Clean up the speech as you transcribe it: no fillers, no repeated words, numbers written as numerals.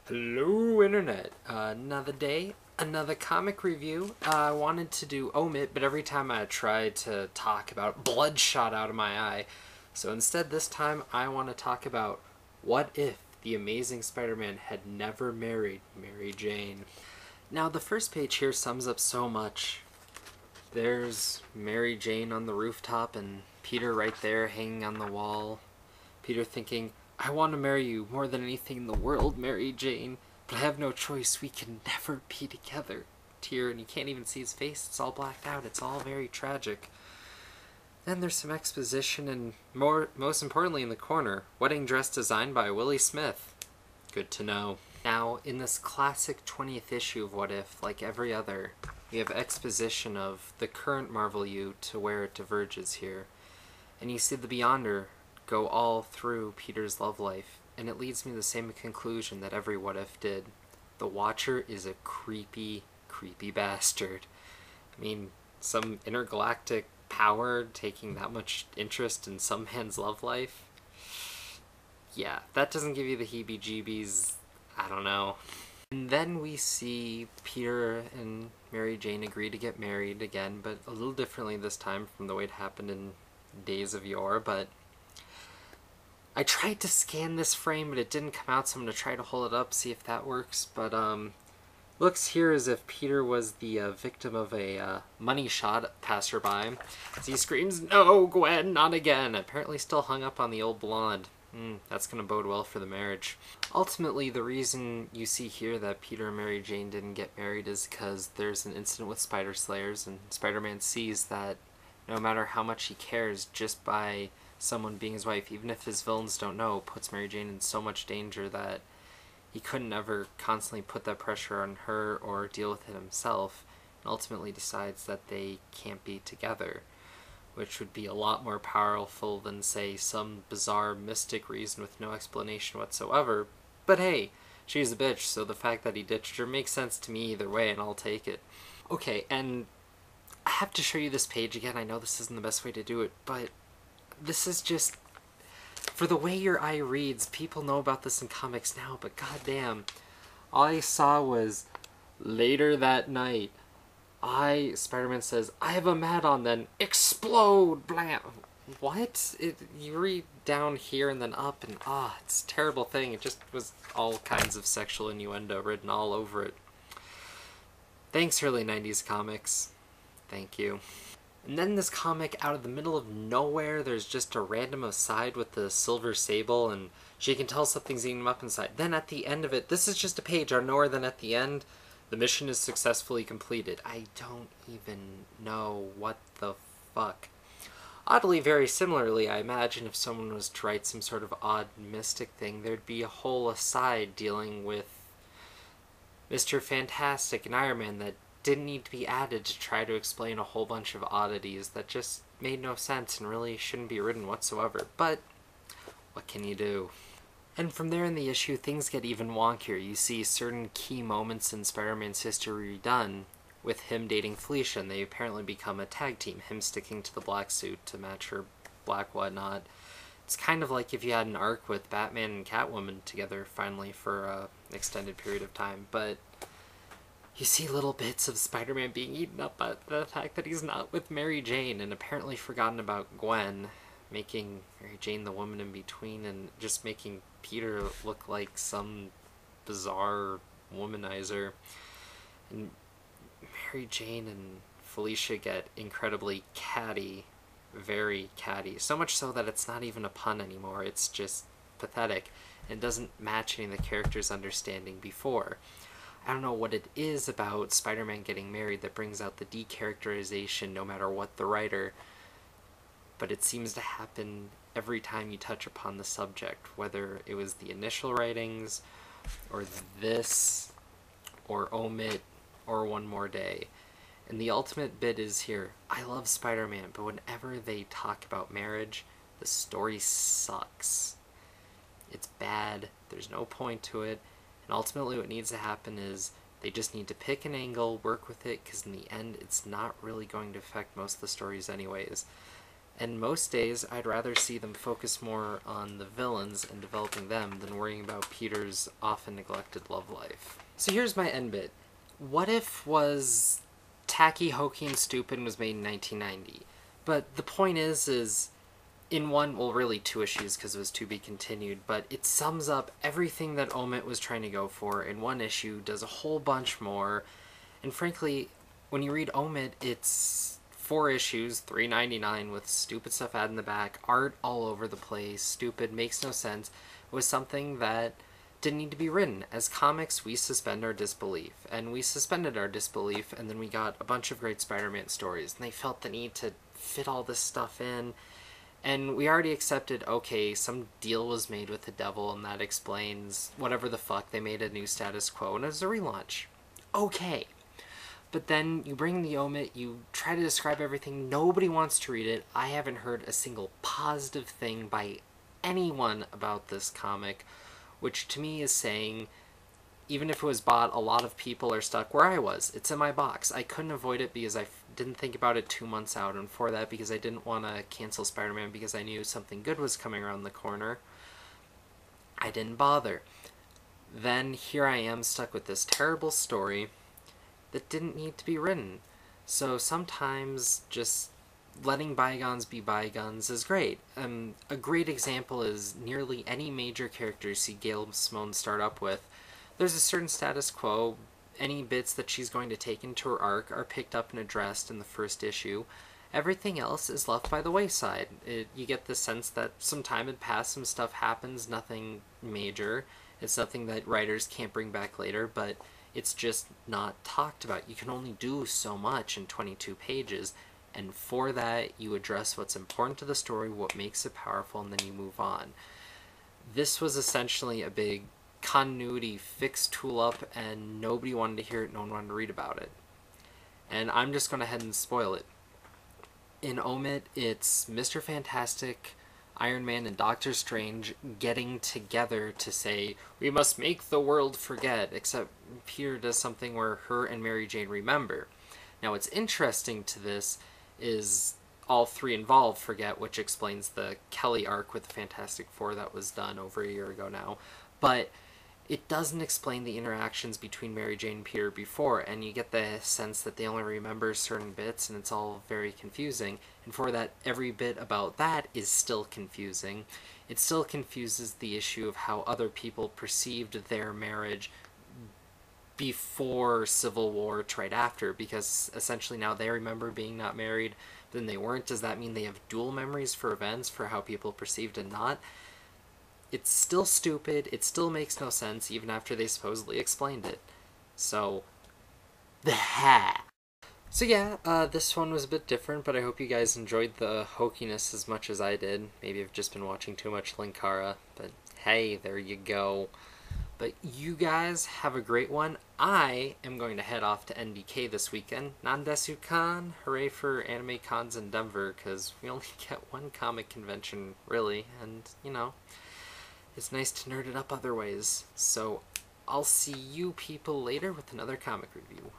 Hello Internet, another day, another comic review. I wanted to do OMIT, but every time I tried to talk about blood shot out of my eye. So instead this time I want to talk about what if the Amazing Spider-Man had never married Mary Jane. Now the first page here sums up so much. There's Mary Jane on the rooftop and Peter right there hanging on the wall. Peter thinking, I want to marry you more than anything in the world, Mary Jane, but I have no choice. We can never be together. Tear, and you can't even see his face. It's all blacked out. It's all very tragic. Then there's some exposition, and most importantly in the corner, wedding dress designed by Willie Smith. Good to know. Now, in this classic 20th issue of What If, like every other, we have exposition of the current Marvel U to where it diverges here. And you see the Beyonder go all through Peter's love life, and it leads me to the same conclusion that every What If did. The Watcher is a creepy, creepy bastard. I mean, some intergalactic power taking that much interest in some man's love life? Yeah, that doesn't give you the heebie-jeebies. I don't know. And then we see Peter and Mary Jane agree to get married again, but a little differently this time from the way it happened in days of yore, but I tried to scan this frame, but it didn't come out, so I'm going to try to hold it up, see if that works. But, looks here as if Peter was the victim of a money shot passerby. As he screams, "No, Gwen, not again!" Apparently still hung up on the old blonde. That's going to bode well for the marriage. Ultimately, the reason you see here that Peter and Mary Jane didn't get married is because there's an incident with Spider Slayers, and Spider-Man sees that no matter how much he cares, just by someone being his wife, even if his villains don't know, puts Mary Jane in so much danger that he couldn't ever constantly put that pressure on her or deal with it himself, and ultimately decides that they can't be together, which would be a lot more powerful than, say, some bizarre mystic reason with no explanation whatsoever. But hey, she's a bitch, so the fact that he ditched her makes sense to me either way, and I'll take it. Okay, and I have to show you this page again. I know this isn't the best way to do it, but this is just, for the way your eye reads, people know about this in comics now, but goddamn, all I saw was, later that night, Spider-Man says, I have a mat-on, then explode, blam. What? You read down here and then up, and it's a terrible thing. It just was all kinds of sexual innuendo written all over it. Thanks, early 90s comics. Thank you. And then this comic, out of the middle of nowhere, there's just a random aside with the silver sable, and she can tell something's eating him up inside. Then at the end of it, this is just a page out of nowhere, then at the end, the mission is successfully completed. I don't even know what the fuck. Oddly, very similarly, I imagine if someone was to write some sort of odd mystic thing, there'd be a whole aside dealing with Mr. Fantastic and Iron Man that didn't need to be added to try to explain a whole bunch of oddities that just made no sense and really shouldn't be written whatsoever. But what can you do? And from there in the issue, things get even wonkier. You see certain key moments in Spider-Man's history redone, with him dating Felicia, and they apparently become a tag team, him sticking to the black suit to match her black whatnot. It's kind of like if you had an arc with Batman and Catwoman together finally for an extended period of time, but you see little bits of Spider-Man being eaten up by the fact that he's not with Mary Jane, and apparently forgotten about Gwen, making Mary Jane the woman in between, and just making Peter look like some bizarre womanizer. And Mary Jane and Felicia get incredibly catty, very catty. So much so that it's not even a pun anymore, it's just pathetic, and doesn't match any of the characters' understanding before. I don't know what it is about Spider-Man getting married that brings out the decharacterization no matter what the writer, but it seems to happen every time you touch upon the subject, whether it was the initial writings, or this, or OMIT, or One More Day. And the ultimate bit is here. I love Spider-Man, but whenever they talk about marriage, the story sucks. It's bad, there's no point to it, and ultimately what needs to happen is they just need to pick an angle, work with it, because in the end it's not really going to affect most of the stories anyways. And most days, I'd rather see them focus more on the villains and developing them than worrying about Peter's often neglected love life. So here's my end bit. What If was tacky, hokey, and stupid and was made in 1990. But the point is in one, well, really two issues because it was to be continued, but it sums up everything that OMIT was trying to go for in one issue, does a whole bunch more, and frankly, when you read OMIT, it's 4 issues, $3.99 with stupid stuff added in the back, art all over the place, stupid, makes no sense. It was something that didn't need to be written. As comics, we suspend our disbelief, and we suspended our disbelief, and then we got a bunch of great Spider-Man stories, and they felt the need to fit all this stuff in, and we already accepted, okay, some deal was made with the devil, and that explains whatever the fuck, they made a new status quo, and it was a relaunch. Okay. But then you bring the OMIT, you try to describe everything, nobody wants to read it. I haven't heard a single positive thing by anyone about this comic, which to me is saying, even if it was bought, a lot of people are stuck where I was. It's in my box. I couldn't avoid it because I didn't think about it 2 months out, and for that, because I didn't want to cancel Spider-Man because I knew something good was coming around the corner, I didn't bother. Then here I am stuck with this terrible story that didn't need to be written. So sometimes just letting bygones be bygones is great. A great example is nearly any major character you see Gail Simone start up with. There's a certain status quo. Any bits that she's going to take into her arc are picked up and addressed in the first issue. Everything else is left by the wayside. You get the sense that some time had passed, some stuff happens, nothing major. It's nothing that writers can't bring back later, but it's just not talked about. You can only do so much in 22 pages, and for that, you address what's important to the story, what makes it powerful, and then you move on. This was essentially a big continuity fix tool up, and nobody wanted to hear it, no one wanted to read about it. And I'm just going to head and spoil it. In OMIT, it's Mr. Fantastic, Iron Man, and Doctor Strange getting together to say, we must make the world forget, except Peter does something where her and Mary Jane remember. Now what's interesting to this is all three involved forget, which explains the Kelly arc with the Fantastic Four that was done over a year ago now, but it doesn't explain the interactions between Mary Jane and Peter before, and you get the sense that they only remember certain bits, and it's all very confusing. And for that, every bit about that is still confusing. It still confuses the issue of how other people perceived their marriage before Civil War to right after, because essentially now they remember being not married, then they weren't. Does that mean they have dual memories for events, for how people perceived and not? It's still stupid, it still makes no sense, even after they supposedly explained it. So, So yeah, this one was a bit different, but I hope you guys enjoyed the hokiness as much as I did. Maybe I've just been watching too much Linkara, but hey, there you go. But you guys have a great one. I am going to head off to NBK this weekend. Nandesu Kan, hooray for anime cons in Denver, because we only get one comic convention, really, and, you know, it's nice to nerd it up other ways. So I'll see you people later with another comic review.